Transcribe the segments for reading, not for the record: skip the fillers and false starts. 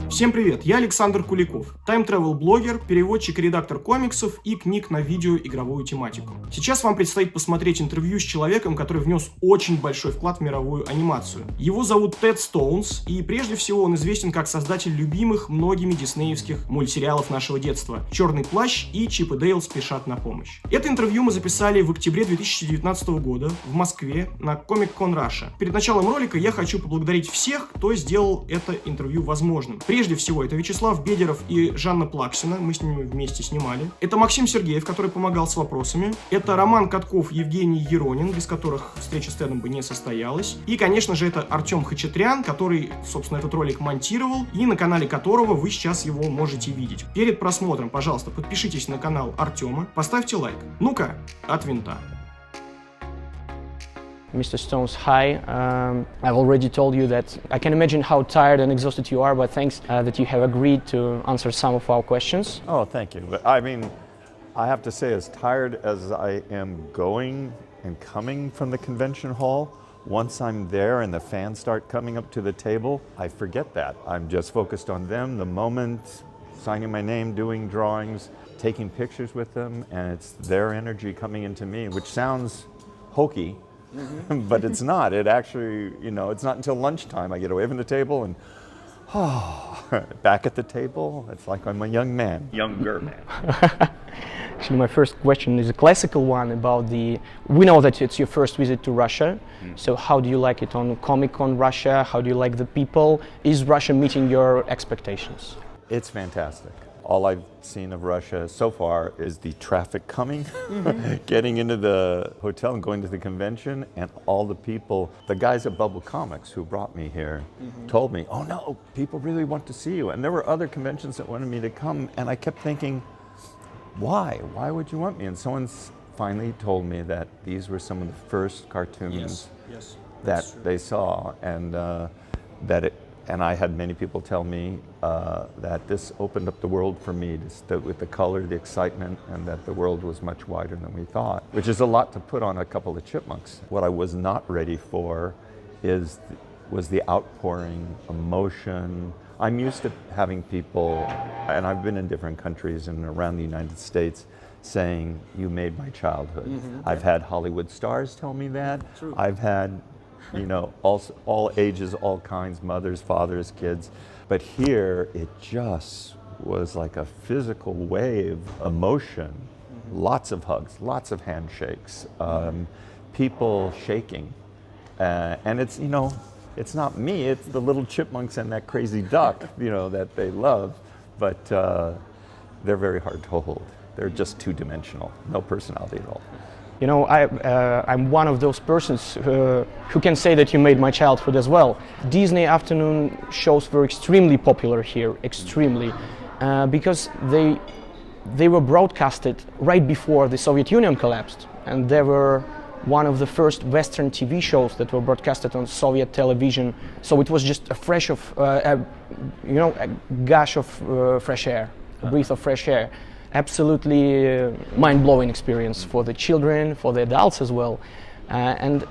Всем привет, я Александр Куликов, тайм-тревел-блогер, переводчик и редактор комиксов и книг на видеоигровую тематику. Сейчас вам предстоит посмотреть интервью с человеком, который внес очень большой вклад в мировую анимацию. Его зовут Тэд Стоунс, и прежде всего он известен как создатель любимых многими диснеевских мультсериалов нашего детства «Чёрный Плащ» и «Чип и Дейл спешат на помощь». Это интервью мы записали в октябре 2019 года в Москве на Comic-Con Russia. Перед началом ролика я хочу поблагодарить всех, кто сделал это интервью возможным. Прежде всего, это Вячеслав Бедеров и Жанна Плаксина, мы с ними вместе снимали. Это Максим Сергеев, который помогал с вопросами. Это Роман Катков, Евгений Еронин, без которых встреча с Тедом бы не состоялась. И, конечно же, это Артем Хачатрян, который, собственно, этот ролик монтировал, и на канале которого вы сейчас его можете видеть. Перед просмотром, пожалуйста, подпишитесь на канал Артема, поставьте лайк. Ну-ка, от винта. Mr. Stones, hi. I've already told you that I can imagine how tired and exhausted you are, but thanks that you have agreed to answer some of our questions. Oh, thank you. But I mean, I have to say, as tired as I am going and coming from the convention hall, once I'm there and the fans start coming up to the table, I forget that. I'm just focused on them, the moment, signing my name, doing drawings, taking pictures with them, and it's their energy coming into me, which sounds hokey. But it's not. It actually, it's not until lunchtime I get away from the table and back at the table, it's like I'm a young man. Younger man. Actually, my first question is a classical one about we know that it's your first visit to Russia. So how do you like it on Comic-Con Russia? How do you like the people? Is Russia meeting your expectations? It's fantastic. All I've seen of Russia so far is the traffic coming, getting into the hotel and going to the convention, and all the people. The guys at Bubble Comics who brought me here told me, oh no, people really want to see you. And there were other conventions that wanted me to come, and I kept thinking, why? Why would you want me? And someone's finally told me that these were some of the first cartoons that they saw, and and I had many people tell me that this opened up the world for me, with the color, the excitement, and that the world was much wider than we thought, which is a lot to put on a couple of chipmunks. What I was not ready for was the outpouring emotion. I'm used to having people, and I've been in different countries and around the United States, saying, you made my childhood. I've had Hollywood stars tell me that. True. I've had all ages, all kinds, mothers, fathers, kids. But here, it just was like a physical wave, emotion, lots of hugs, lots of handshakes, people shaking. And it's, it's not me, it's the little chipmunks and that crazy duck, that they love. But they're very hard to hold. They're just two-dimensional, no personality at all. I'm one of those persons who can say that you made my childhood as well. Disney afternoon shows were extremely popular here, extremely, because they were broadcasted right before the Soviet Union collapsed, and they were one of the first Western TV shows that were broadcasted on Soviet television. So it was just a gush of fresh air, a breath of fresh air. Absolutely mind-blowing experience for the children, for the adults as well. And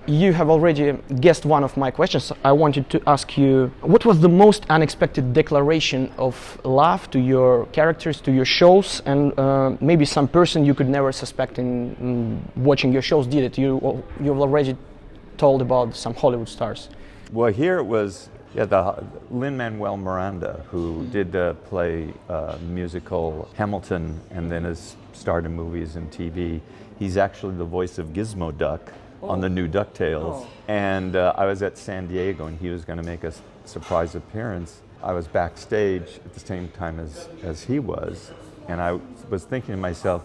you have already guessed one of my questions. I wanted to ask you, what was the most unexpected declaration of love to your characters, to your shows, and maybe some person you could never suspect in watching your shows did it? You've already told about some Hollywood stars. Well, here it was the Lin-Manuel Miranda, who did play musical Hamilton and then has starred in movies and TV. He's actually the voice of Gizmo Duck on the new DuckTales. And I was at San Diego and he was going to make a surprise appearance. I was backstage at the same time as he was, and I was thinking to myself,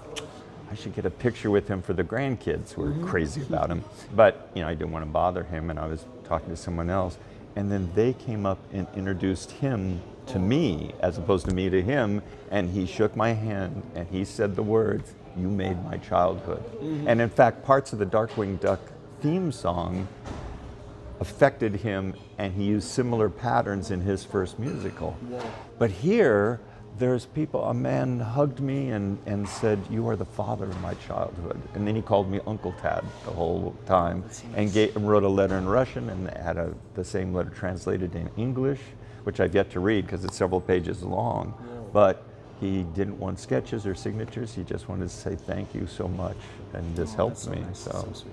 I should get a picture with him for the grandkids who are crazy about him. But I didn't want to bother him, and I was talking to someone else. And then they came up and introduced him to me, as opposed to me to him, and he shook my hand and he said the words, you made my childhood. And in fact, parts of the Darkwing Duck theme song affected him, and he used similar patterns in his first musical. But here, there's people, a man hugged me and said, "You are the father of my childhood." And then he called me Uncle Tad the whole time and wrote a letter in Russian and had the same letter translated in English, which I've yet to read because it's several pages long. But he didn't want sketches or signatures. He just wanted to say thank you so much, and this helped me. Nice. So Sweet.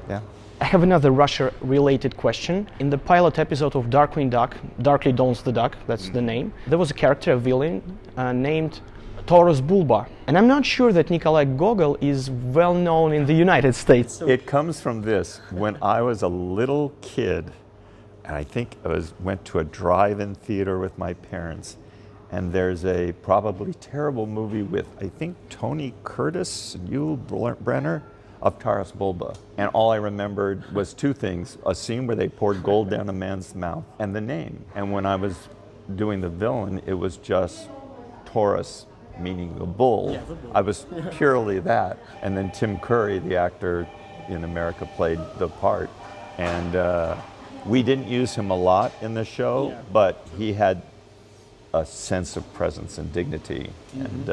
yeah. I have another Russia-related question. In the pilot episode of Darkwing Duck, Darkly Dawns the Duck, that's the name, there was a character, a villain, named Taurus Bulba. And I'm not sure that Nikolai Gogol is well known in the United States. It comes from this. When I was a little kid, and I think I went to a drive-in theater with my parents, and there's a probably terrible movie with, I think, Tony Curtis and Yul Brynner, of Taras Bulba. And all I remembered was two things: a scene where they poured gold down a man's mouth and the name. And when I was doing the villain, it was just Taurus, meaning the bull. Yeah, the bull. I was purely that. And then Tim Curry, the actor in America, played the part. And we didn't use him a lot in the show, but he had a sense of presence and dignity. And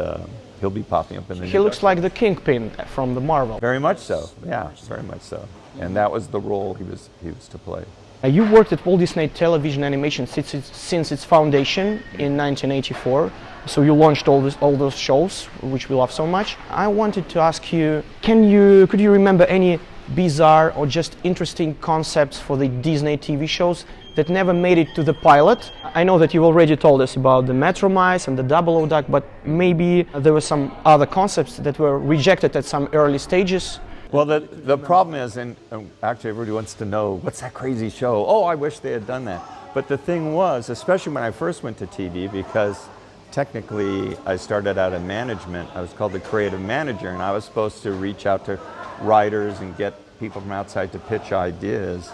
he'll be popping up in the He looks like the Kingpin from the Marvel. Very much so, yeah, very much so. And that was the role he was to play. You worked at Walt Disney Television Animation since its foundation in 1984. So you launched all those shows, which we love so much. I wanted to ask you, could you remember any bizarre or just interesting concepts for the Disney TV shows that never made it to the pilot? I know that you already told us about the Metro Mice and the Double O Duck, but maybe there were some other concepts that were rejected at some early stages. Well, the problem is, and actually everybody wants to know, what's that crazy show? Oh, I wish they had done that. But the thing was, especially when I first went to TV, because technically I started out in management, I was called the creative manager, and I was supposed to reach out to writers and get people from outside to pitch ideas.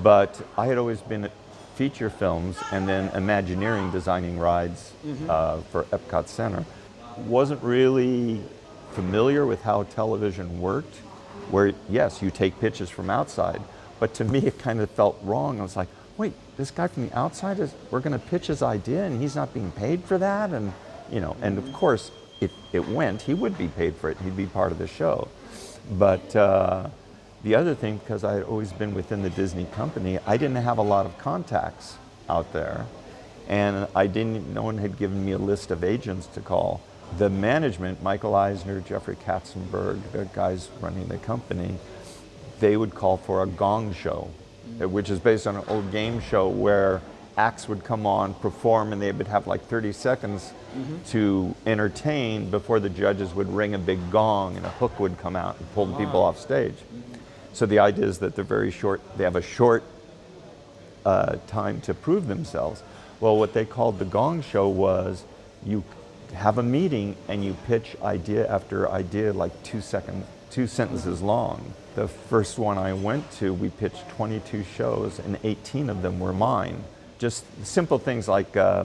But I had always been at feature films and then Imagineering, designing rides for Epcot Center. Wasn't really familiar with how television worked, where yes, you take pitches from outside, but to me it kind of felt wrong. I was like, wait, this guy from the outside we're going to pitch his idea and he's not being paid for that? And and of course it went, he would be paid for it, he'd be part of the show. But the other thing, because I had always been within the Disney company, I didn't have a lot of contacts out there. And no one had given me a list of agents to call. The management, Michael Eisner, Jeffrey Katzenberg, the guys running the company, they would call for a gong show, which is based on an old game show where acts would come on, perform, and they would have like 30 seconds to entertain before the judges would ring a big gong and a hook would come out and pull the people off stage. So the idea is that they have a short time to prove themselves. Well, what they called the gong show was you have a meeting and you pitch idea after idea, like 2 sentences long. The first one I went to, we pitched 22 shows and 18 of them were mine. Just simple things like there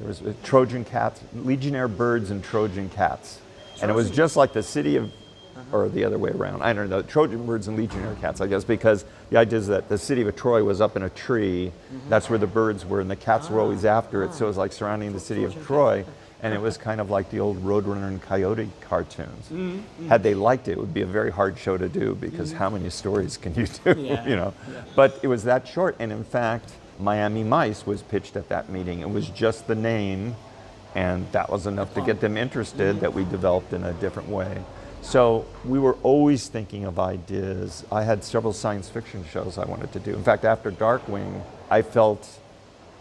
was Trojan cats, Legionnaire birds and Trojan cats. And it was just like the city of, or the other way around, I don't know, Trojan birds and Legionnaire cats, I guess, because the idea is that the city of Troy was up in a tree, that's where the birds were, and the cats were always after it, so it was like surrounding the city of Troy, and it was kind of like the old Roadrunner and Coyote cartoons. Had they liked it, it would be a very hard show to do, because how many stories can you do, But it was that short, and in fact, Miami Mice was pitched at that meeting. It was just the name, and that was enough to get them interested that we developed in a different way. So we were always thinking of ideas. I had several science fiction shows I wanted to do. In fact, after Darkwing, I felt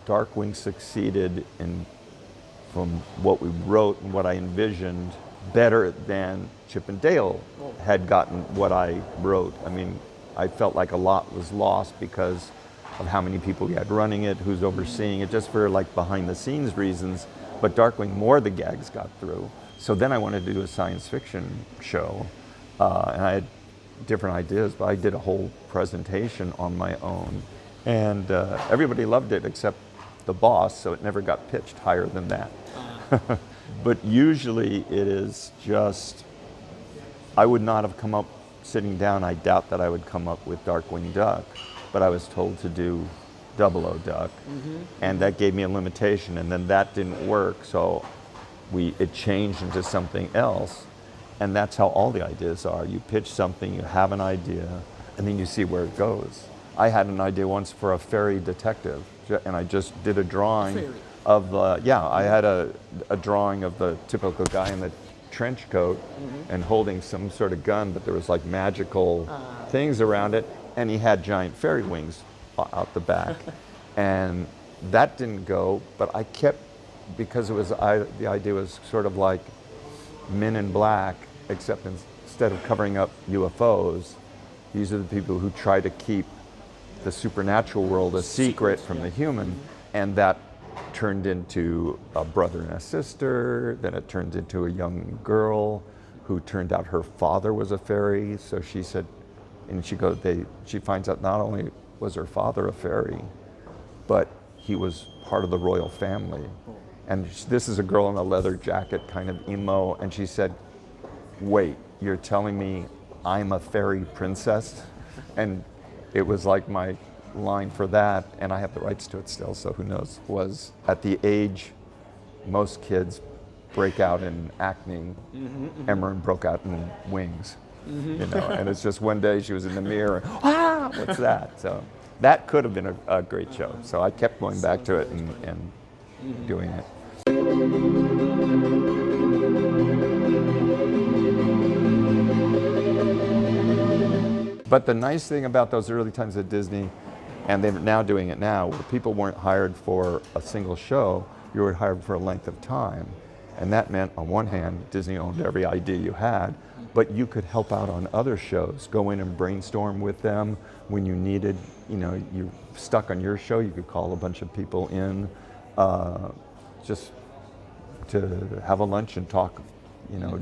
Darkwing succeeded from what we wrote and what I envisioned better than Chip and Dale had gotten what I wrote. I mean, I felt like a lot was lost because of how many people we had running it, who's overseeing it, just for like behind the scenes reasons. But Darkwing, more of the gags got through. So then I wanted to do a science fiction show, and I had different ideas, but I did a whole presentation on my own. And everybody loved it except the boss, so it never got pitched higher than that. But usually it is just, I would not have come up sitting down, I doubt that I would come up with Darkwing Duck, but I was told to do double O duck, and that gave me a limitation, and then that didn't work, so it changed into something else, and that's how all the ideas are. You pitch something, you have an idea, and then you see where it goes. I had an idea once for a fairy detective, and I just did a drawing of the, I had a drawing of the typical guy in the trench coat and holding some sort of gun, but there was like magical things around it, and he had giant fairy wings out the back. And that didn't go, but I kept, because it was, the idea was sort of like Men in Black, except instead of covering up UFOs, these are the people who try to keep the supernatural world a secret from the human, and that turned into a brother and a sister, then it turned into a young girl who turned out her father was a fairy, so she said, and she finds out not only was her father a fairy, but he was part of the royal family. And this is a girl in a leather jacket, kind of emo, and she said, wait, you're telling me I'm a fairy princess? And it was like my line for that, and I have the rights to it still, so who knows, was at the age most kids break out in acne, Emerin broke out in wings. You know, and it's just one day she was in the mirror, what's that? So that could have been a great show. So I kept going back to it and doing it. But the nice thing about those early times at Disney, and they're now doing it now, where people weren't hired for a single show, you were hired for a length of time. And that meant, on one hand, Disney owned every idea you had, but you could help out on other shows, go in and brainstorm with them when you needed, you're stuck on your show, you could call a bunch of people in just to have a lunch and talk,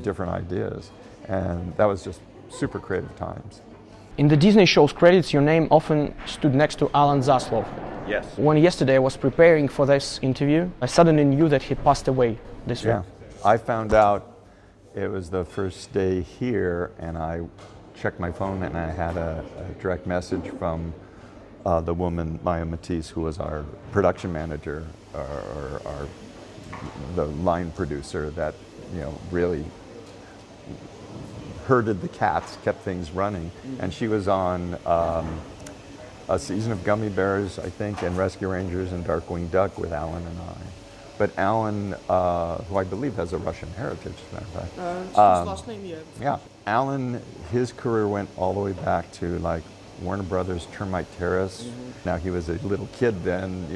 different ideas. And that was just super creative times. In the Disney show's credits, your name often stood next to Alan Zaslov. Yes. When yesterday I was preparing for this interview, I suddenly knew that he passed away this week. Yeah, I found out it was the first day here, and I checked my phone, and I had a direct message from the woman, Maya Matisse, who was our production manager, or the line producer that, really herded the cats, kept things running. And she was on a season of Gummy Bears, I think, and Rescue Rangers and Darkwing Duck with Alan and I. But Alan, who I believe has a Russian heritage, as a matter of fact. His last name, yeah. Yeah. Alan, his career went all the way back to like Warner Brothers Termite Terrace. Now he was a little kid then,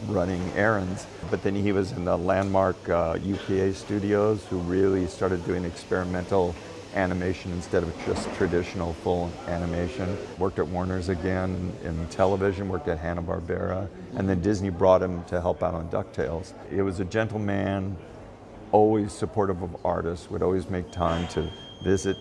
running errands. But then he was in the landmark UPA studios, who really started doing experimental animation instead of just traditional full animation. Worked at Warner's again in television, worked at Hanna-Barbera, and then Disney brought him to help out on DuckTales. He was a gentleman, always supportive of artists, would always make time to visit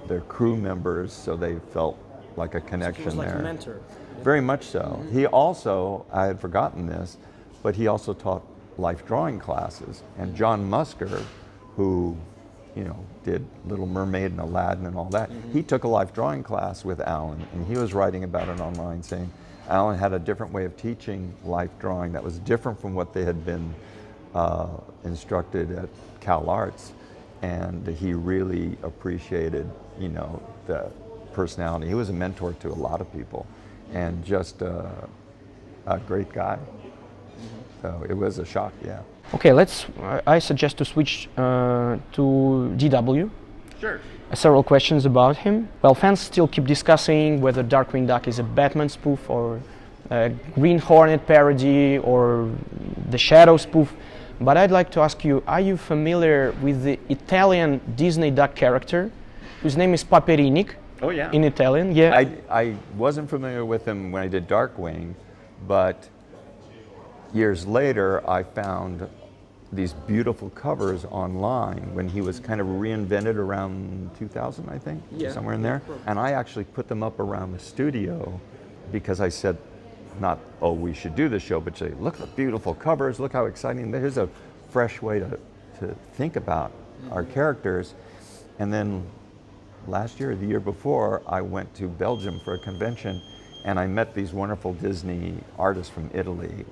their crew members so they felt like a connection there. He was like a mentor. Very much so. He also, I had forgotten this, but he also taught life drawing classes. And John Musker, who did Little Mermaid and Aladdin and all that, he took a life drawing class with Alan, and he was writing about it online, saying Alan had a different way of teaching life drawing that was different from what they had been instructed at Cal Arts, and he really appreciated, the personality. He was a mentor to a lot of people, and just a great guy. So it was a shock, yeah. Okay, I suggest to switch to DW. Sure. Several questions about him. Well, fans still keep discussing whether Darkwing Duck is a Batman spoof or a Green Hornet parody or the Shadow spoof. But I'd like to ask you, are you familiar with the Italian Disney duck character whose name is Paperinik? Oh, yeah. In Italian, yeah. I wasn't familiar with him when I did Darkwing, but years later I found these beautiful covers online when he was kind of reinvented around 2000, I think, somewhere in there. And I actually put them up around the studio because I said, not, oh, we should do this show, but say, look at the beautiful covers, look how exciting. Here's a fresh way to think about our characters. And then last year or the year before, I went to Belgium for a convention, And I met these wonderful Disney artists from Italy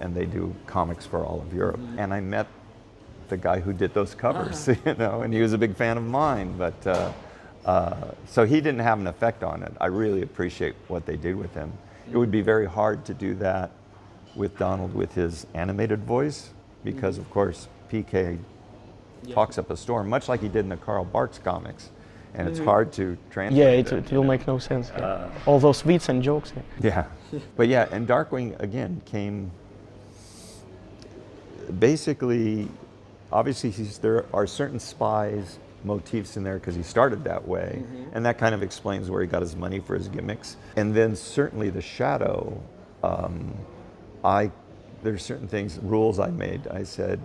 and they do comics for all of Europe. And I met the guy who did those covers, you know, and he was a big fan of mine. But so he didn't have an effect on it. I really appreciate what they did with him. It would be very hard to do that with Donald with his animated voice because, of course, PK talks up a storm, much like he did in the Carl Barks comics. And it's hard to translate. Yeah, it will make no sense. All those tweets and jokes. Yeah. But yeah, and Darkwing, again, came basically, obviously there are certain spies motifs in there because he started that way, and that kind of explains where he got his money for his gimmicks. And then certainly the Shadow, there's certain things, rules I made. I said,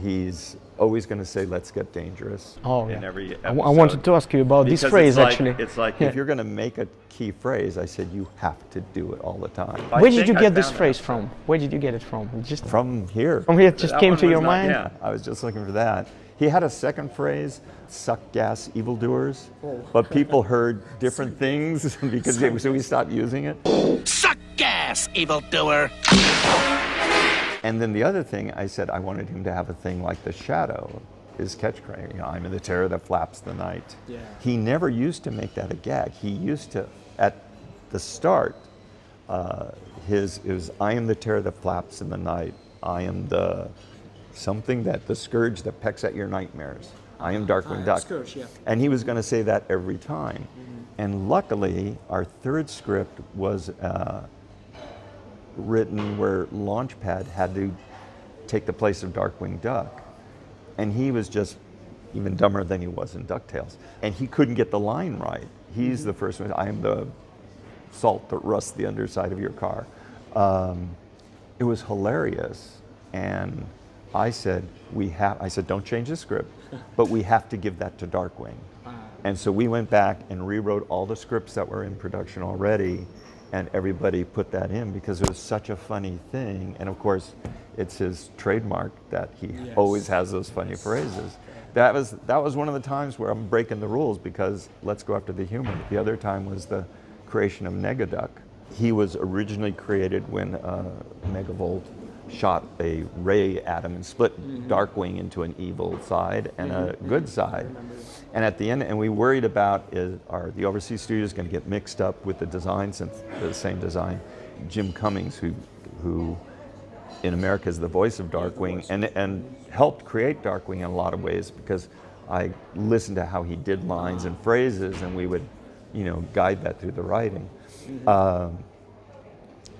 he's always going to say, let's get dangerous. Oh, in yeah. every I episode. wanted to ask you about this phrase, actually. It's like if you're going to make a key phrase, I said, you have to do it all the time. Where did you get this phrase from? Where did you get it from? Just from here. From here, it just came to your mind? Yeah, I was just looking for that. He had a second phrase, suck gas evildoers, but people heard different things because so we stopped using it. Suck gas, evildoer! And then the other thing, I said I wanted him to have a thing like the Shadow, his catchphrase, you know, I'm in the terror that flaps the night. Yeah. He never used to make that a gag. He used to, at the start, it was I am the terror that flaps in the night. I am the something that the scourge that pecks at your nightmares. I am Darkwing Duck. Scourge, yeah. And he was going to say that every time. And luckily, our third script was written where Launchpad had to take the place of Darkwing Duck. And he was just even dumber than he was in DuckTales. And he couldn't get the line right. He's the first one, I am the salt that rusts the underside of your car. It was hilarious. And I said, don't change the script, but we have to give that to Darkwing. And so we went back and rewrote all the scripts that were in production already, and everybody put that in because it was such a funny thing. And of course, it's his trademark that he always has those funny phrases. That was one of the times where I'm breaking the rules because let's go after the humor. The other time was the creation of Negaduck. He was originally created when Megavolt shot a ray at him and split Darkwing into an evil side and a good side. And at the end, and we worried about are the overseas studios going to get mixed up with the design since the same design. Jim Cummings, who in America is the voice of Darkwing and helped create Darkwing in a lot of ways because I listened to how he did lines and phrases and we would, guide that through the writing.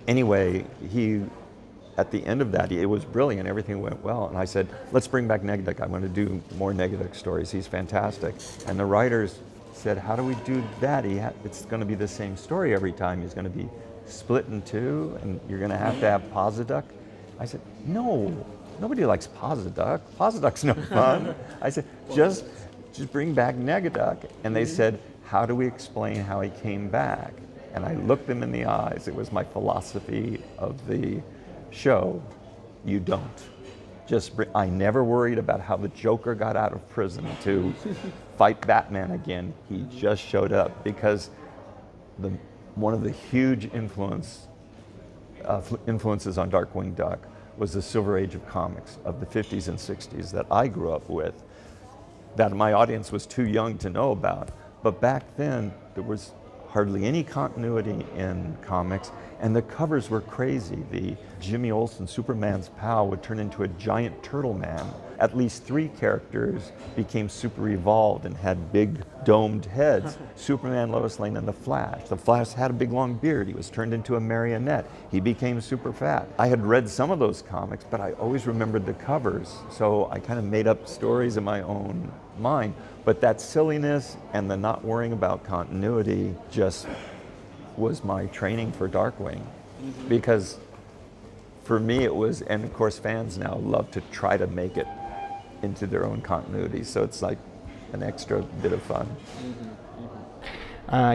Anyway, at the end of that, it was brilliant. Everything went well. And I said, let's bring back Negaduck. I want to do more Negaduck stories. He's fantastic. And the writers said, how do we do that? It's going to be the same story every time. He's going to be split in two, and you're going to have Posiduck. I said, no, nobody likes Posiduck. Posiduck's no fun. I said, just bring back Negaduck. And they said, how do we explain how he came back? And I looked them in the eyes. It was my philosophy of the show. You don't. I never worried about how the Joker got out of prison to fight Batman again. He just showed up because one of the huge influences on Darkwing Duck was the Silver Age of comics of the 50s and 60s that I grew up with, that my audience was too young to know about. But back then, there was hardly any continuity in comics, and the covers were crazy. The Jimmy Olsen Superman's pal would turn into a giant turtle man. At least 3 characters became super evolved and had big domed heads. Superman, Lois Lane, and the Flash. The Flash had a big long beard. He was turned into a marionette. He became super fat. I had read some of those comics, but I always remembered the covers. So I kind of made up stories in my own mind. But that silliness and the not worrying about continuity just was my training for Darkwing. Because for me it was, and of course fans now love to try to make it into their own continuity, so it's like an extra bit of fun.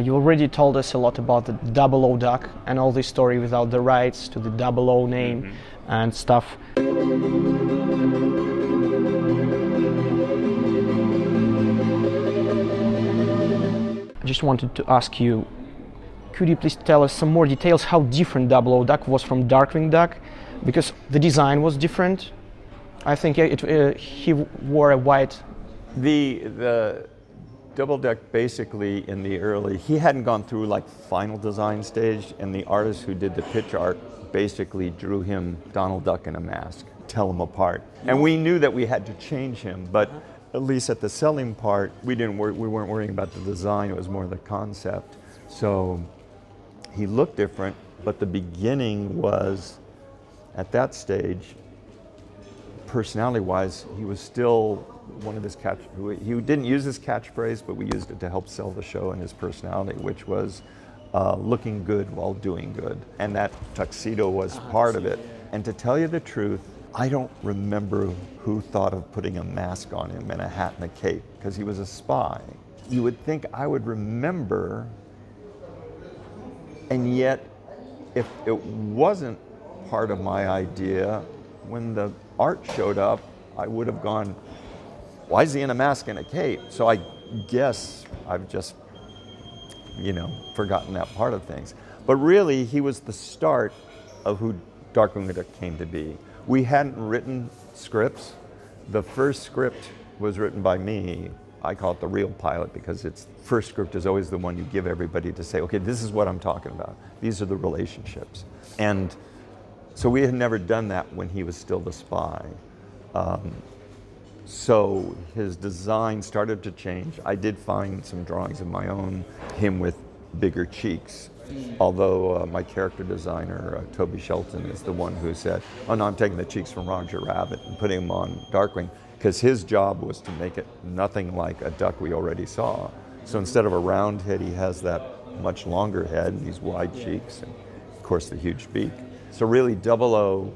You already told us a lot about the 00 Duck and all this story without the rights to the 00 name and stuff. I just wanted to ask you, Could you please tell us some more details how different Double O Duck was from Darkwing Duck? Because the design was different. I think he wore a white. The Double Duck basically in the early, he hadn't gone through like final design stage, and the artist who did the pitch art basically drew him Donald Duck in a mask, tell them apart. And we knew that we had to change him, but at least at the selling part, we weren't worrying about the design, it was more the concept. So he looked different, but the beginning was, at that stage, personality-wise, he was still one of his he didn't use his catchphrase, but we used it to help sell the show and his personality, which was looking good while doing good. And that tuxedo was part of it. And to tell you the truth, I don't remember who thought of putting a mask on him and a hat and a cape, because he was a spy. You would think I would remember, and yet if it wasn't part of my idea, when the art showed up, I would have gone, why is he in a mask and a cape? So I guess I've just, forgotten that part of things. But really, he was the start of who Darkwing Duck came to be. We hadn't written scripts. The first script was written by me. I call it the real pilot because its first script is always the one you give everybody to say, okay, this is what I'm talking about. These are the relationships. And so we had never done that when he was still the spy. So his design started to change. I did find some drawings of my own, him with bigger cheeks. Although my character designer, Toby Shelton, is the one who said, oh no, I'm taking the cheeks from Roger Rabbit and putting them on Darkwing, because his job was to make it nothing like a duck we already saw. So instead of a round head, he has that much longer head, these wide cheeks, and of course the huge beak. So really, Double O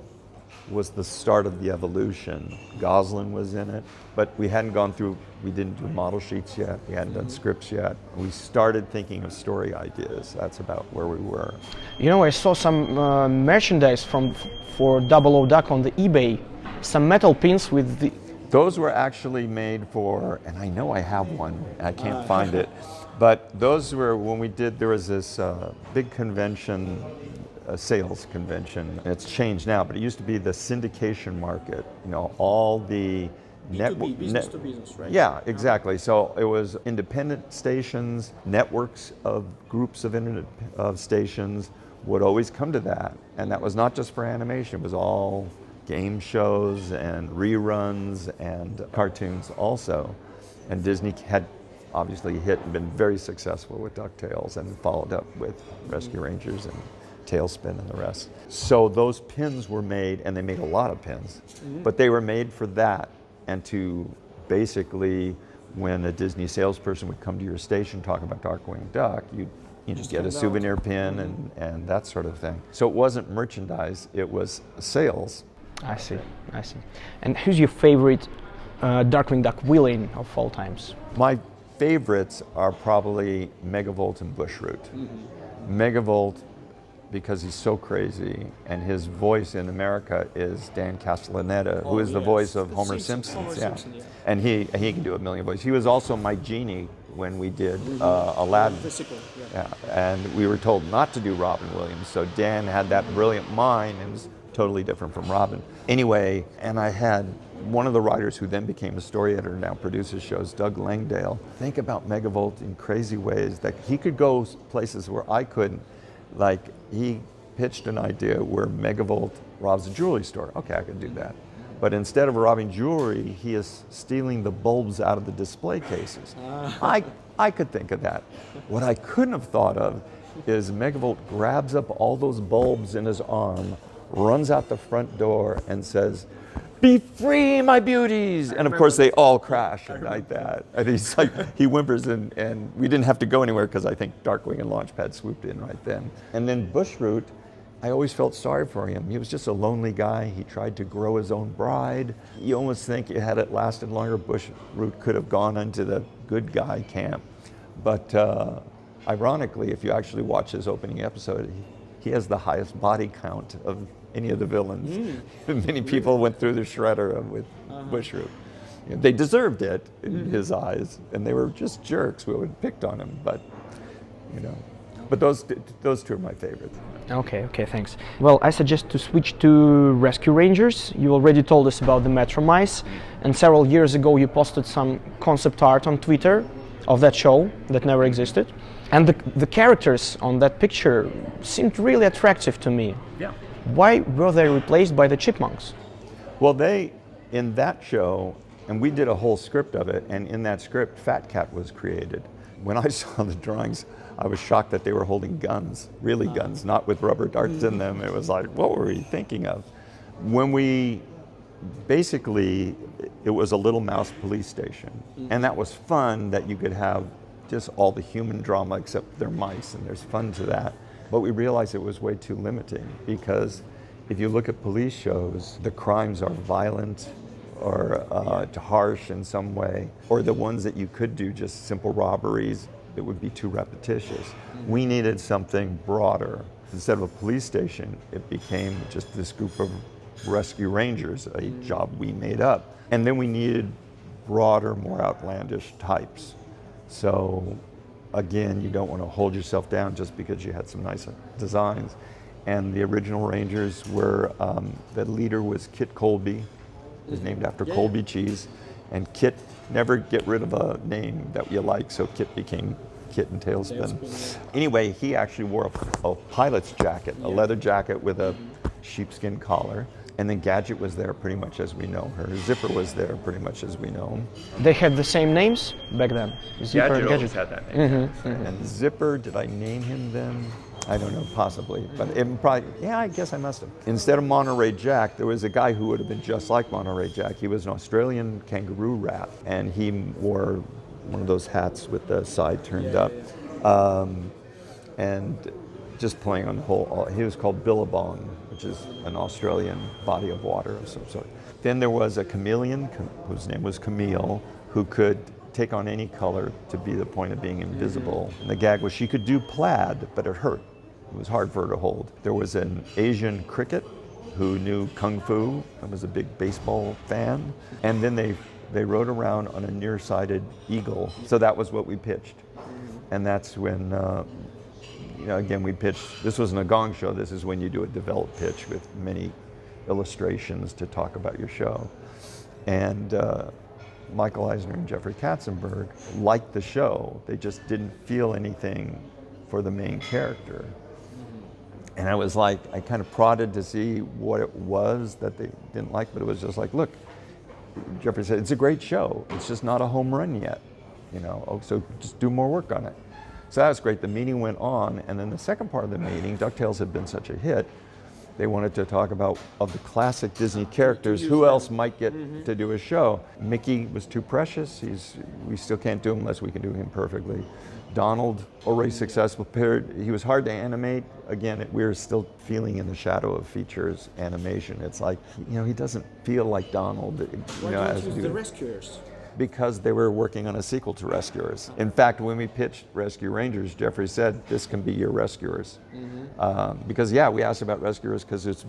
was the start of the evolution. Goslin was in it, but we didn't do model sheets yet, we hadn't done scripts yet. We started thinking of story ideas. That's about where we were. I saw some merchandise for Double O Duck on the eBay, some metal pins with the... Those were actually made for, and I know I have one, I can't find it, but those were when there was this big convention, a sales convention. It's changed now, but it used to be the syndication market. All the business to business, right? Yeah, exactly. So it was independent stations, networks of groups of stations would always come to that, and that was not just for animation. It was all game shows and reruns and cartoons also. And Disney had obviously hit and been very successful with DuckTales and followed up with Rescue Rangers and Tailspin and the rest. So those pins were made, and they made a lot of pins, but they were made for that, and to basically, when a Disney salesperson would come to your station talking about Darkwing Duck, you just get a souvenir pin and that sort of thing. So it wasn't merchandise, it was sales. I see. And who's your favorite Darkwing Duck villain of all times? My favorites are probably Megavolt and Bushroot. Megavolt, because he's so crazy, and his voice in America is Dan Castellaneta, who is the voice of Homer Simpson. And he can do a million voices. He was also my genie when we did Aladdin. And we were told not to do Robin Williams, so Dan had that brilliant mind and was totally different from Robin. Anyway, and I had one of the writers who then became a story editor, now produces shows, Doug Langdale, think about Megavolt in crazy ways, that he could go places where I couldn't. Like, he pitched an idea where Megavolt robs a jewelry store. Okay, I could do that. But instead of robbing jewelry, he is stealing the bulbs out of the display cases. I could think of that. What I couldn't have thought of is Megavolt grabs up all those bulbs in his arm, runs out the front door and says, "Be free, my beauties!" And of course they all crash like that. And he's like, he whimpers and we didn't have to go anywhere because I think Darkwing and Launchpad swooped in right then. And then Bushroot, I always felt sorry for him. He was just a lonely guy. He tried to grow his own bride. You almost think had it lasted longer, Bushroot could have gone into the good guy camp. But ironically, if you actually watch his opening episode, he has the highest body count of any of the villains. Many people went through the shredder with Bushroot. They deserved it in his eyes, and they were just jerks. We would have picked on him, but But those two are my favorites. Okay, thanks. Well, I suggest to switch to Rescue Rangers. You already told us about the Metro Mice, and several years ago you posted some concept art on Twitter of that show that never existed. And the characters on that picture seemed really attractive to me. Yeah. Why were they replaced by the chipmunks? Well, in that show, and we did a whole script of it, and in that script, Fat Cat was created. When I saw the drawings, I was shocked that they were holding guns, really guns, not with rubber darts in them. It was like, what were we thinking of? When basically, it was a little mouse police station. And that was fun that you could have just all the human drama except they're mice, and there's fun to that. But we realized it was way too limiting, because if you look at police shows, the crimes are violent or harsh in some way, or the ones that you could do just simple robberies, it would be too repetitious. We needed something broader. Instead of a police station, it became just this group of rescue rangers, a job we made up. And then we needed broader, more outlandish types. So again, you don't want to hold yourself down just because you had some nice designs. And the original Rangers were, the leader was Kit Colby. He was named after Colby cheese. And Kit, never get rid of a name that you like, so Kit became Kit and Tailspin. Anyway, he actually wore a pilot's jacket, a leather jacket with a sheepskin collar. And then Gadget was there pretty much as we know her. Zipper was there pretty much as we know him. They had the same names back then? Zipper Gadget and always had that name. And Zipper, did I name him then? I don't know, possibly. But it probably, yeah, I guess I must have. Instead of Monterey Jack, there was a guy who would have been just like Monterey Jack. He was an Australian kangaroo rat, and he wore one of those hats with the side turned up. And just playing on the whole, he was called Billabong, which is an Australian body of water of some sort. Then there was a chameleon, whose name was Camille, who could take on any color to be the point of being invisible. And the gag was she could do plaid, but it hurt. It was hard for her to hold. There was an Asian cricket who knew Kung Fu and was a big baseball fan. And then they rode around on a nearsighted eagle. So that was what we pitched. And that's when, again, we pitched, this wasn't a gong show, this is when you do a developed pitch with many illustrations to talk about your show. And Michael Eisner and Jeffrey Katzenberg liked the show, they just didn't feel anything for the main character. And I was like, I kind of prodded to see what it was that they didn't like, but it was just like, look, Jeffrey said, it's a great show, it's just not a home run yet, so just do more work on it. So that was great. The meeting went on, and then the second part of the meeting, DuckTales had been such a hit, they wanted to talk about, of the classic Disney characters, who else might get to do a show. Mickey was too precious. We still can't do him unless we can do him perfectly. Donald, already successful, he was hard to animate. Again, we were still feeling in the shadow of features animation. It's like, he doesn't feel like Donald. Why don't you use the Rescuers? Because they were working on a sequel to Rescuers. In fact, when we pitched Rescue Rangers, Jeffrey said, this can be your Rescuers. Because we asked about Rescuers because it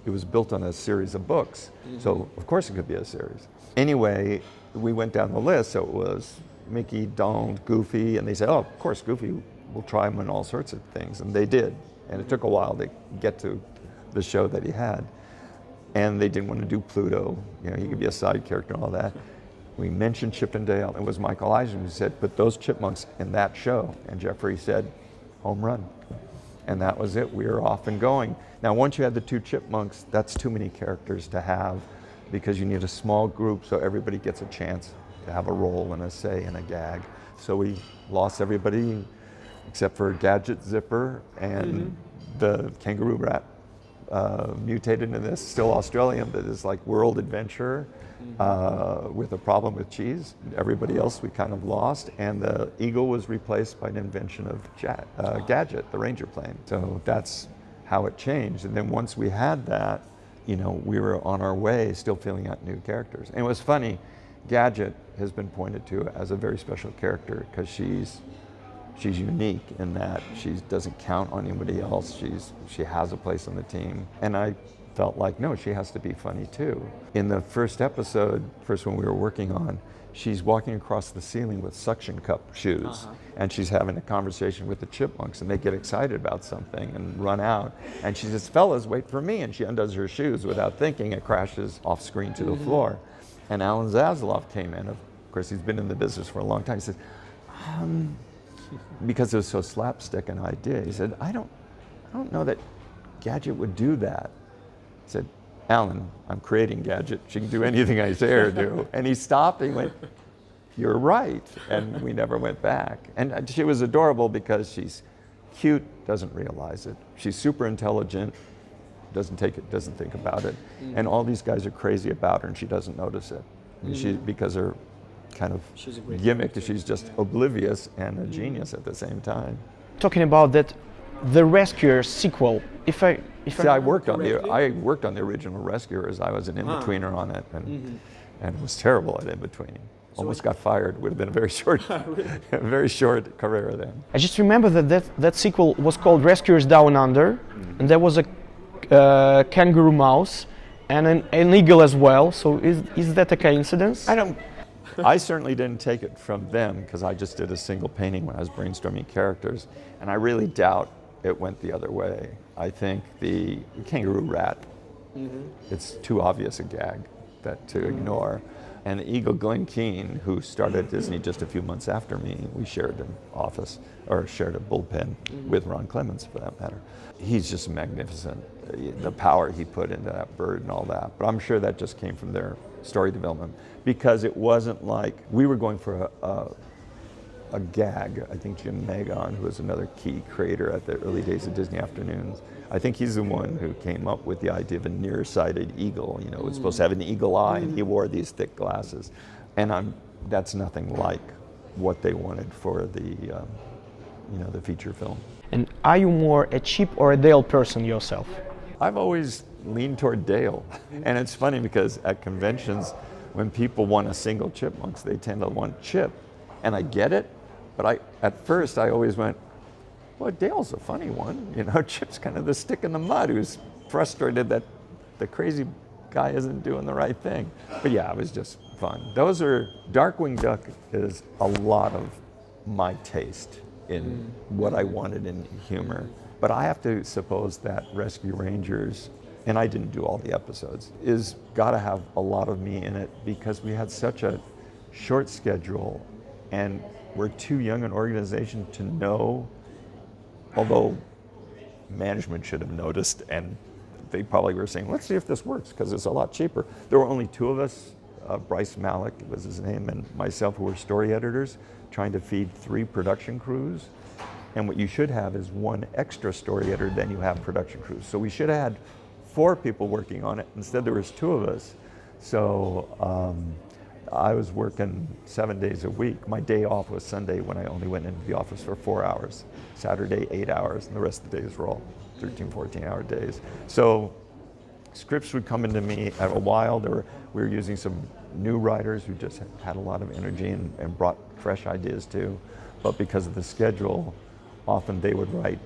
was built on a series of books. So of course it could be a series. Anyway, we went down the list, so it was Mickey, Donald, Goofy, and they said, oh, of course, Goofy, we'll try him in all sorts of things, and they did. And it took a while to get to the show that he had. And they didn't want to do Pluto, he could be a side character and all that. We mentioned Chip and Dale. It was Michael Eisner who said, put those chipmunks in that show. And Jeffrey said, home run. And that was it. We were off and going. Now, once you had the two chipmunks, that's too many characters to have because you need a small group so everybody gets a chance to have a role and a say and a gag. So we lost everybody except for Gadget, Zipper, and the kangaroo rat mutated into this, still Australian, that is like world adventure. With a problem with cheese. Everybody else we kind of lost, and the eagle was replaced by an invention of Gadget, the Ranger plane. So that's how it changed. And then once we had that, we were on our way, still filling out new characters. And it was funny, Gadget has been pointed to as a very special character because she's unique in that she doesn't count on anybody else. She has a place on the team. And I felt like, no, she has to be funny too. In the first episode, first one we were working on, she's walking across the ceiling with suction cup shoes, and she's having a conversation with the chipmunks, and they get excited about something and run out, and she says, fellas, wait for me, and she undoes her shoes without thinking. It crashes off screen to the floor. And Alan Zaslov came in, of course he's been in the business for a long time, he said, because it was so slapstick an idea, he said, I don't know that Gadget would do that. I said, Alan, I'm creating Gadget. She can do anything I say her do. And he stopped and he went, you're right. And we never went back. And she was adorable because she's cute, doesn't realize it. She's super intelligent, doesn't think about it. And all these guys are crazy about her and she doesn't notice it. I mean, because her kind of gimmick, she's just oblivious and a genius at the same time. Talking about that, the Rescuers sequel, I worked on the original Rescuers. I was an in-betweener on it, and it was terrible at in-betweening. Almost got fired. Would have been a very short career then. I just remember that sequel was called Rescuers Down Under, and there was a kangaroo mouse and an eagle as well. So is that a coincidence? I certainly didn't take it from them because I just did a single painting when I was brainstorming characters, and I really doubt it went the other way. I think the kangaroo rat, it's too obvious a gag to ignore. And the eagle, Glenn Keane, who started at Disney just a few months after me, we shared an office, or shared a bullpen with Ron Clements for that matter. He's just magnificent, the power he put into that bird and all that. But I'm sure that just came from their story development, because it wasn't like, we were going for a gag. I think Jim Magon, who was another key creator at the early days of Disney Afternoons, I think he's the one who came up with the idea of a near-sighted eagle. You know, it was supposed to have an eagle eye, and he wore these thick glasses. And that's nothing like what they wanted for the feature film. And are you more a Chip or a Dale person yourself? I've always leaned toward Dale. And it's funny because at conventions, when people want a single chipmunks, they tend to want Chip. And I get it, but at first I always went, well, Dale's a funny one. You know, Chip's kind of the stick in the mud who's frustrated that the crazy guy isn't doing the right thing. But yeah, it was just fun. Darkwing Duck is a lot of my taste in what I wanted in humor. But I have to suppose that Rescue Rangers, and I didn't do all the episodes, is gotta have a lot of me in it because we had such a short schedule and we're too young an organization to know, although management should have noticed and they probably were saying, let's see if this works because it's a lot cheaper. There were only two of us, Bryce Malik was his name, and myself, who were story editors, trying to feed 3 production crews. And what you should have is 1 extra story editor, then you have production crews. So we should have had 4 people working on it. Instead there was 2 of us. So I was working 7 days a week. My day off was Sunday when I only went into the office for 4 hours. Saturday, 8 hours, and the rest of the days were all 13, 14-hour days. So scripts would come into me at a while. We were using some new writers who just had a lot of energy and brought fresh ideas too. But because of the schedule, often they would write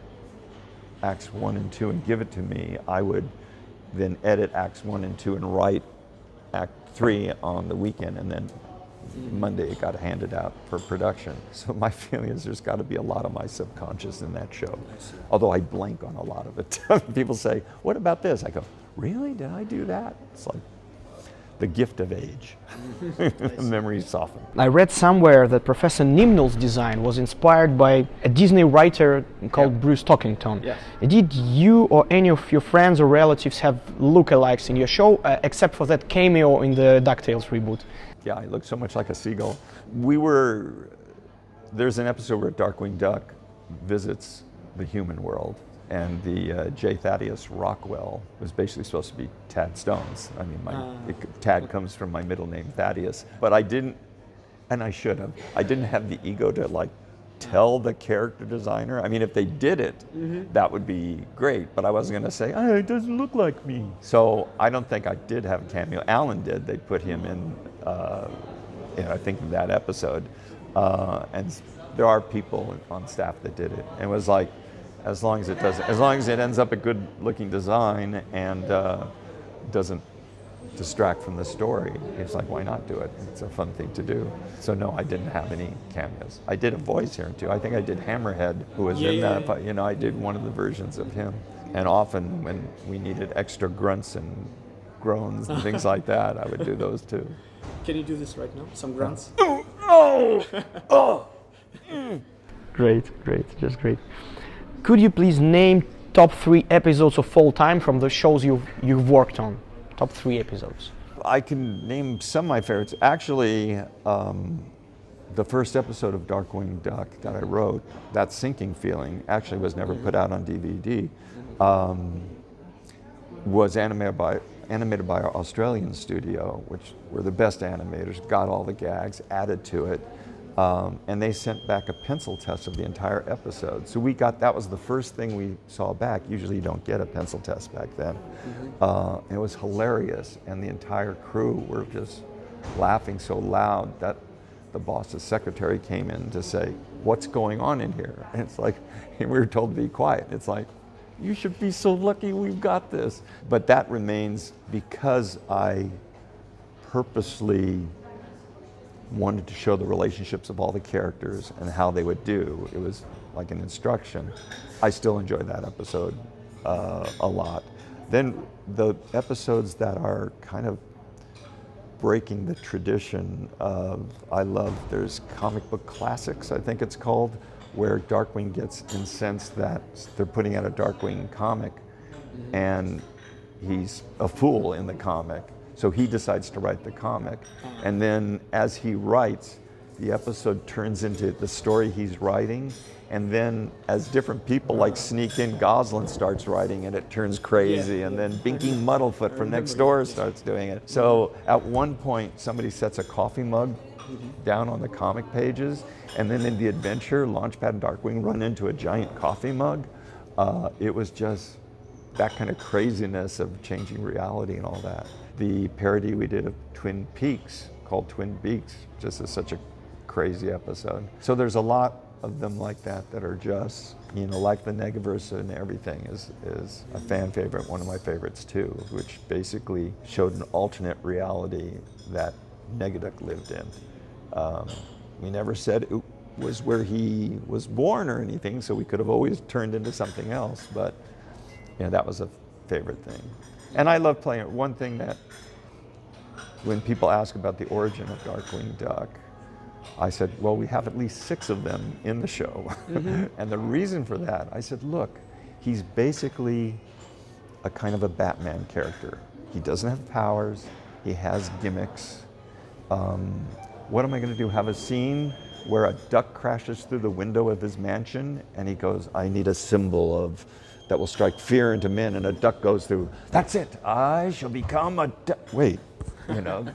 acts 1 and 2 and give it to me. I would then edit acts 1 and 2 and write act 3 on the weekend, and then Monday it got handed out for production. So my feeling is there's got to be a lot of my subconscious in that show. Although I blank on a lot of it. People say, what about this? I go, really? Did I do that? It's like the gift of age. Memories soften. I read somewhere that Professor Nimnul's design was inspired by a Disney writer called Bruce Talkington. Yes. Did you or any of your friends or relatives have lookalikes in your show, except for that cameo in the DuckTales reboot? Yeah, I look so much like a seagull. There's an episode where Darkwing Duck visits the human world, and the J. Thaddeus Rockwell was basically supposed to be Tad Stouns. I mean, Tad comes from my middle name, Thaddeus. But I didn't, and I should have, I didn't have the ego to tell the character designer. I mean, if they did it, that would be great, but I wasn't gonna say, oh, it doesn't look like me. So I don't think I did have a cameo. Alan did, they put him in, I think in that episode. And there are people on staff that did it. And it was like, as long as it ends up a good looking design, and doesn't distract from the story. It's like, why not do it? It's a fun thing to do. So no, I didn't have any cameos. I did a voice here too. I think I did Hammerhead, who was in that, but you know, I did one of the versions of him. And often when we needed extra grunts and groans and things like that, I would do those too. Can you do this right now? Some grunts? Great, just great. Could you please name top 3 episodes of all time from the shows you've worked on? Top 3 episodes. I can name some of my favorites. Actually, the first episode of Darkwing Duck that I wrote, that sinking feeling, actually was never put out on DVD. Was animated by our Australian studio, which were the best animators, got all the gags, added to it, and they sent back a pencil test of the entire episode. So that was the first thing we saw back. Usually you don't get a pencil test back then. It was hilarious, and the entire crew were just laughing so loud that the boss's secretary came in to say, "What's going on in here?" And it's like, and we were told to be quiet. It's like, you should be so lucky we've got this. But that remains because I purposely wanted to show the relationships of all the characters and how they would do. It was like an instruction. I still enjoy that episode a lot. Then the episodes that are kind of breaking the tradition of, there's comic book classics, I think it's called, where Darkwing gets incensed that they're putting out a Darkwing comic and he's a fool in the comic. So he decides to write the comic. And then as he writes, the episode turns into the story he's writing. And then as different people like sneak in, Goslin starts writing and it turns crazy. And then Binky Muddlefoot from next door starts doing it. So at one point, somebody sets a coffee mug down on the comic pages. And then in the adventure, Launchpad and Darkwing run into a giant coffee mug. It was just that kind of craziness of changing reality and all that. The parody we did of Twin Peaks, called Twin Beaks, just is such a crazy episode. So there's a lot of them like that are just, you know, like the Negaverse and everything is a fan favorite, one of my favorites too, which basically showed an alternate reality that Negaduck lived in. We never said it was where he was born or anything, so we could have always turned into something else, but you know, that was a favorite thing. And I love playing it. One thing that, when people ask about the origin of Darkwing Duck, I said, well, we have at least 6 of them in the show. And the reason for that, I said, look, he's basically a kind of a Batman character. He doesn't have powers, he has gimmicks. What am I gonna do, have a scene where a duck crashes through the window of his mansion and he goes, I need a symbol that will strike fear into men, and a duck goes through, that's it, I shall become a duck. Wait, you know,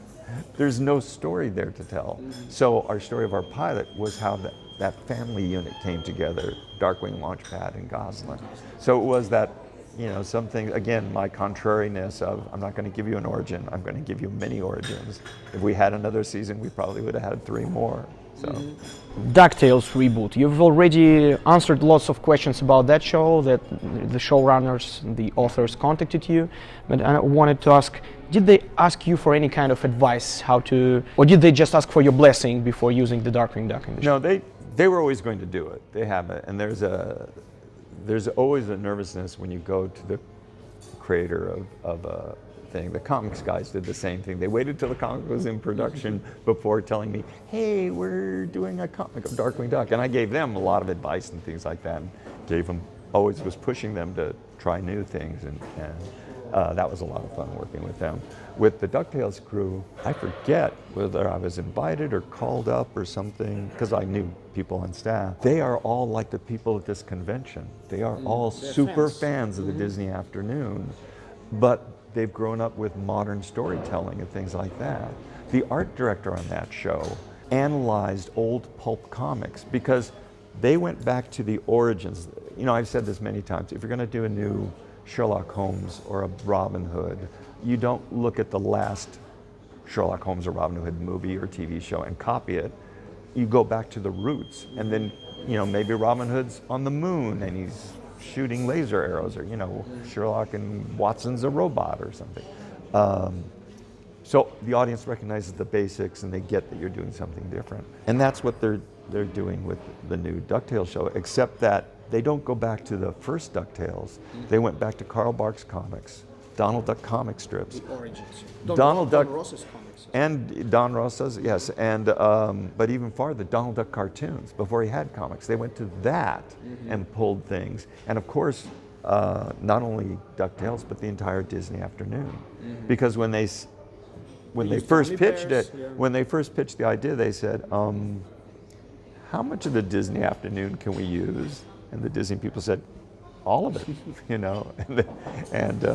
there's no story there to tell. So our story of our pilot was how that family unit came together, Darkwing, Launchpad, and Goslin. So it was that, you know, something, again, my contrariness of, I'm not gonna give you an origin, I'm gonna give you many origins. If we had another season, we probably would have had 3 more. So. DuckTales reboot. You've already answered lots of questions about that show, that the showrunners, the authors contacted you, but I wanted to ask, did they ask you for any kind of advice or did they just ask for your blessing before using the Darkwing Duck in the show? No, they were always going to do it. They have it, and there's always a nervousness when you go to the creator of a thing. The comics guys did the same thing. They waited till the comic was in production before telling me, hey, we're doing a comic of Darkwing Duck. And I gave them a lot of advice and things like that, and always was pushing them to try new things, and that was a lot of fun working with them. With the DuckTales crew, I forget whether I was invited or called up or something, because I knew people on staff. They are all like the people at this convention. They are all super fans of the Disney afternoon, but they've grown up with modern storytelling and things like that. The art director on that show analyzed old pulp comics because they went back to the origins. You know, I've said this many times, if you're gonna do a new Sherlock Holmes or a Robin Hood, you don't look at the last Sherlock Holmes or Robin Hood movie or TV show and copy it. You go back to the roots, and then, you know, maybe Robin Hood's on the moon and he's shooting laser arrows, or, you know, Sherlock and Watson's a robot or something. So the audience recognizes the basics and they get that you're doing something different. And that's what they're doing with the new DuckTales show, except that they don't go back to the first DuckTales. They went back to Carl Barks comics, Donald Duck comic strips. The origins. Donald Duck. Don Ross's comics. And Don Ross's, yes, and but even farther, Donald Duck cartoons, before he had comics. They went to that and pulled things. And of course, not only DuckTales, but the entire Disney afternoon. Because when they first pitched it, when they first pitched the idea, they said, how much of the Disney afternoon can we use? And the Disney people said, all of it, you know. And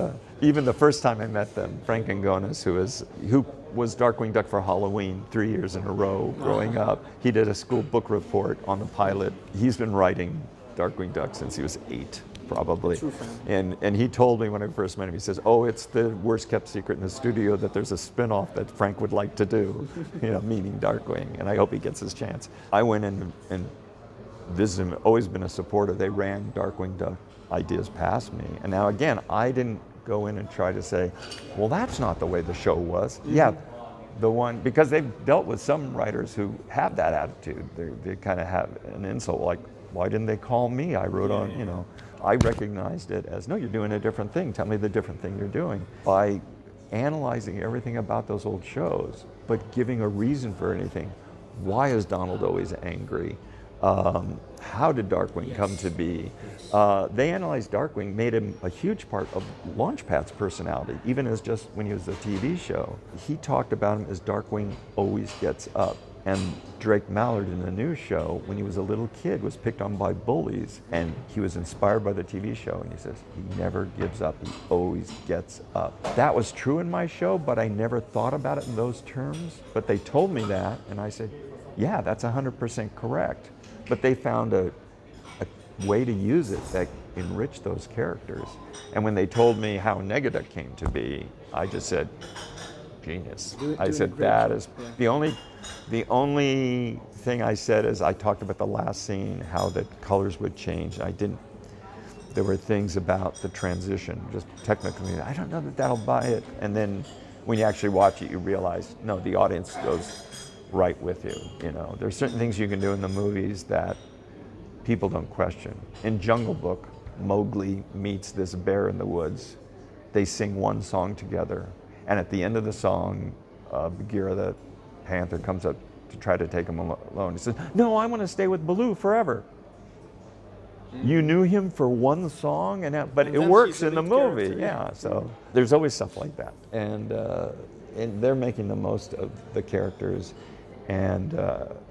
even the first time I met them, Frank Angonis, who was Darkwing Duck for Halloween 3 years in a row growing up, he did a school book report on the pilot. He's been writing Darkwing Duck since he was 8. Probably. True fan. And he told me when I first met him, he says, oh, it's the worst kept secret in the studio that there's a spin-off that Frank would like to do, you know, meaning Darkwing, and I hope he gets his chance. I went in and visited him, always been a supporter. They ran Darkwing Duck ideas past me. And now again, I didn't go in and try to say, well, that's not the way the show was. Yeah, the one, because they've dealt with some writers who have that attitude. They kind of have an insult, like, why didn't they call me? I wrote on, you know. I recognized it as, no, you're doing a different thing. Tell me the different thing you're doing. By analyzing everything about those old shows, but giving a reason for anything. Why is Donald always angry? How did Darkwing come to be? They analyzed Darkwing, made him a huge part of Launchpad's personality, even as just when he was a TV show. He talked about him as Darkwing always gets up. And Drake Mallard in the new show, when he was a little kid, was picked on by bullies, and he was inspired by the TV show, and he says, he never gives up, he always gets up. That was true in my show, but I never thought about it in those terms. But they told me that, and I said, yeah, that's 100% correct. But they found a way to use it that enriched those characters. And when they told me how Negaduck came to be, I just said, genius. I said, that is the only thing I said is I talked about the last scene, how the colors would change. There were things about the transition, just technically, I don't know that that'll buy it. And then when you actually watch it, you realize, no, the audience goes right with you. You know, there's certain things you can do in the movies that people don't question. In Jungle Book, Mowgli meets this bear in the woods. They sing one song together. And at the end of the song, Bagheera the panther comes up to try to take him alone. He says, no, I want to stay with Baloo forever. You knew him for one song, but it works in the movie. Yeah, so there's always stuff like that. And they're making the most of the characters. And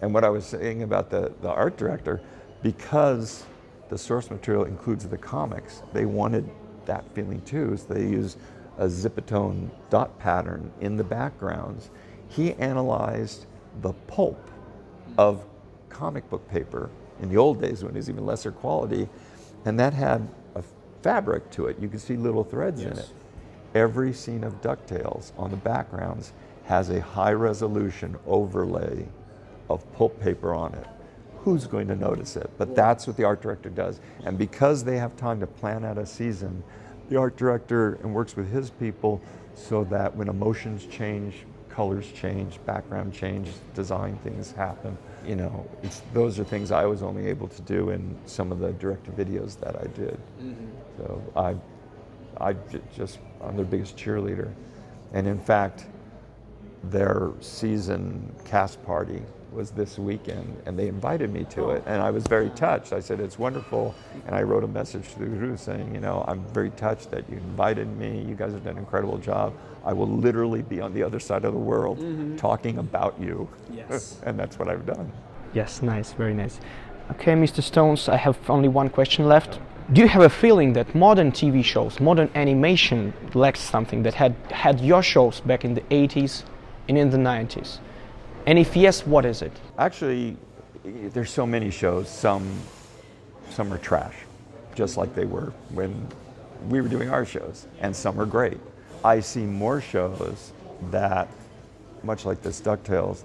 what I was saying about the art director, because the source material includes the comics, they wanted that feeling too, so they used a zipatone dot pattern in the backgrounds. He analyzed the pulp of comic book paper in the old days when it was even lesser quality, and that had a fabric to it. You could see little threads in it. Every scene of DuckTales on the backgrounds has a high resolution overlay of pulp paper on it. Who's going to notice it? But that's what the art director does. And because they have time to plan out a season, the art director and works with his people so that when emotions change, colors change, background change, design things happen. You know, those are things I was only able to do in some of the direct videos that I did. So I'm their biggest cheerleader. And in fact, their season cast party was this weekend, and they invited me to it, and I was very touched. I said, it's wonderful, and I wrote a message to the crew saying, you know, I'm very touched that you invited me. You guys have done an incredible job. I will literally be on the other side of the world talking about you. Yes. And that's what I've done. Yes, nice, very nice. Okay, Mr. Stounsa, I have only one question left. Do you have a feeling that modern TV shows, modern animation lacks something that had your shows back in the 80s and in the 90s? And if yes, what is it? Actually, there's so many shows. Some are trash, just like they were when we were doing our shows, and some are great. I see more shows that, much like this DuckTales,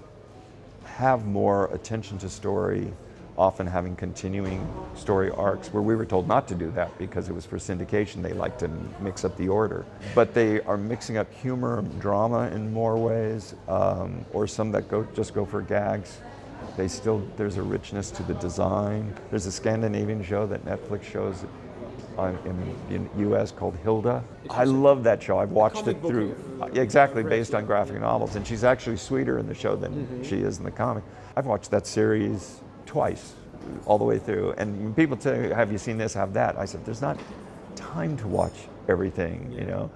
have more attention to story, often having continuing story arcs, where we were told not to do that because it was for syndication. They like to mix up the order. But they are mixing up humor and drama in more ways, or some that just go for gags. There's a richness to the design. There's a Scandinavian show that Netflix shows in the US called Hilda. I love that show. I've watched it through, exactly based on graphic novels, and she's actually sweeter in the show than she is in the comic. I've watched that series twice, all the way through, and when people say, have you seen this, have that? I said, there's not time to watch everything, you know.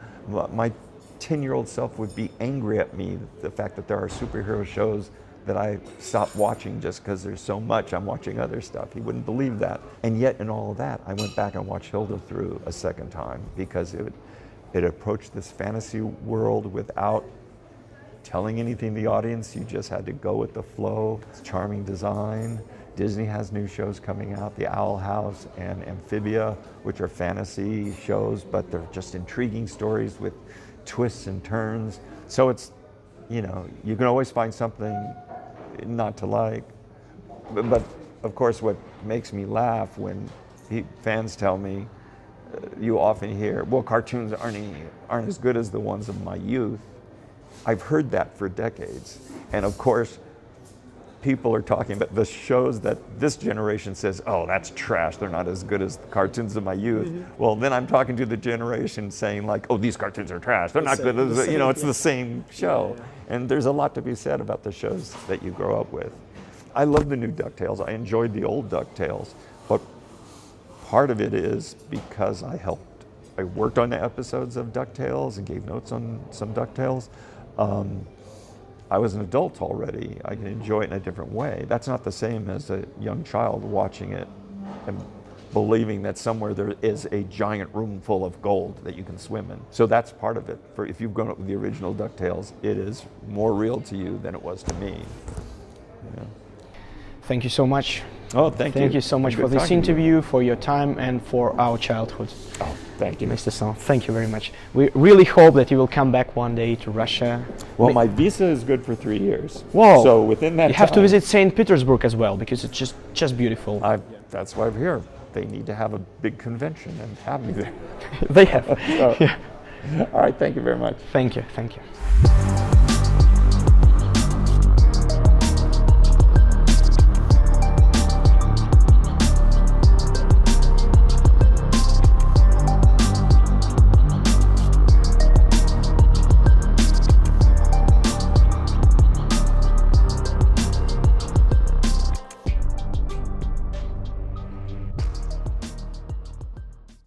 My 10-year-old self would be angry at me, the fact that there are superhero shows that I stopped watching just because there's so much. I'm watching other stuff. He wouldn't believe that. And yet in all of that, I went back and watched Hilda through a second time because it approached this fantasy world without telling anything to the audience. You just had to go with the flow. It's charming design. Disney has new shows coming out, The Owl House and Amphibia, which are fantasy shows, but they're just intriguing stories with twists and turns. So it's, you know, you can always find something not to like. But of course, what makes me laugh when fans tell me, you often hear, well, cartoons aren't as good as the ones of my youth. I've heard that for decades. And of course, people are talking about the shows that this generation says, oh, that's trash, they're not as good as the cartoons of my youth. Well, then I'm talking to the generation saying like, oh, these cartoons are trash, they're not good as, you know, it's the same show. And there's a lot to be said about the shows that you grow up with. I love the new DuckTales. I enjoyed the old DuckTales, but part of it is because I worked on the episodes of DuckTales and gave notes on some DuckTales. I was an adult already. I can enjoy it in a different way. That's not the same as a young child watching it and believing that somewhere there is a giant room full of gold that you can swim in. So that's part of it. If you've grown up with the original DuckTales, it is more real to you than it was to me. Yeah. Thank you so much. Oh, thank you. Thank you so much for this interview, for your time, and for our childhood. Oh, thank you. Mr. Stone, thank you very much. We really hope that you will come back one day to Russia. Well, my visa is good for 3 years. Whoa. So within that you have to time, visit St. Petersburg as well, because it's just beautiful. That's why I'm here. They need to have a big convention and have me there. They have. So, yeah. All right, thank you very much. Thank you.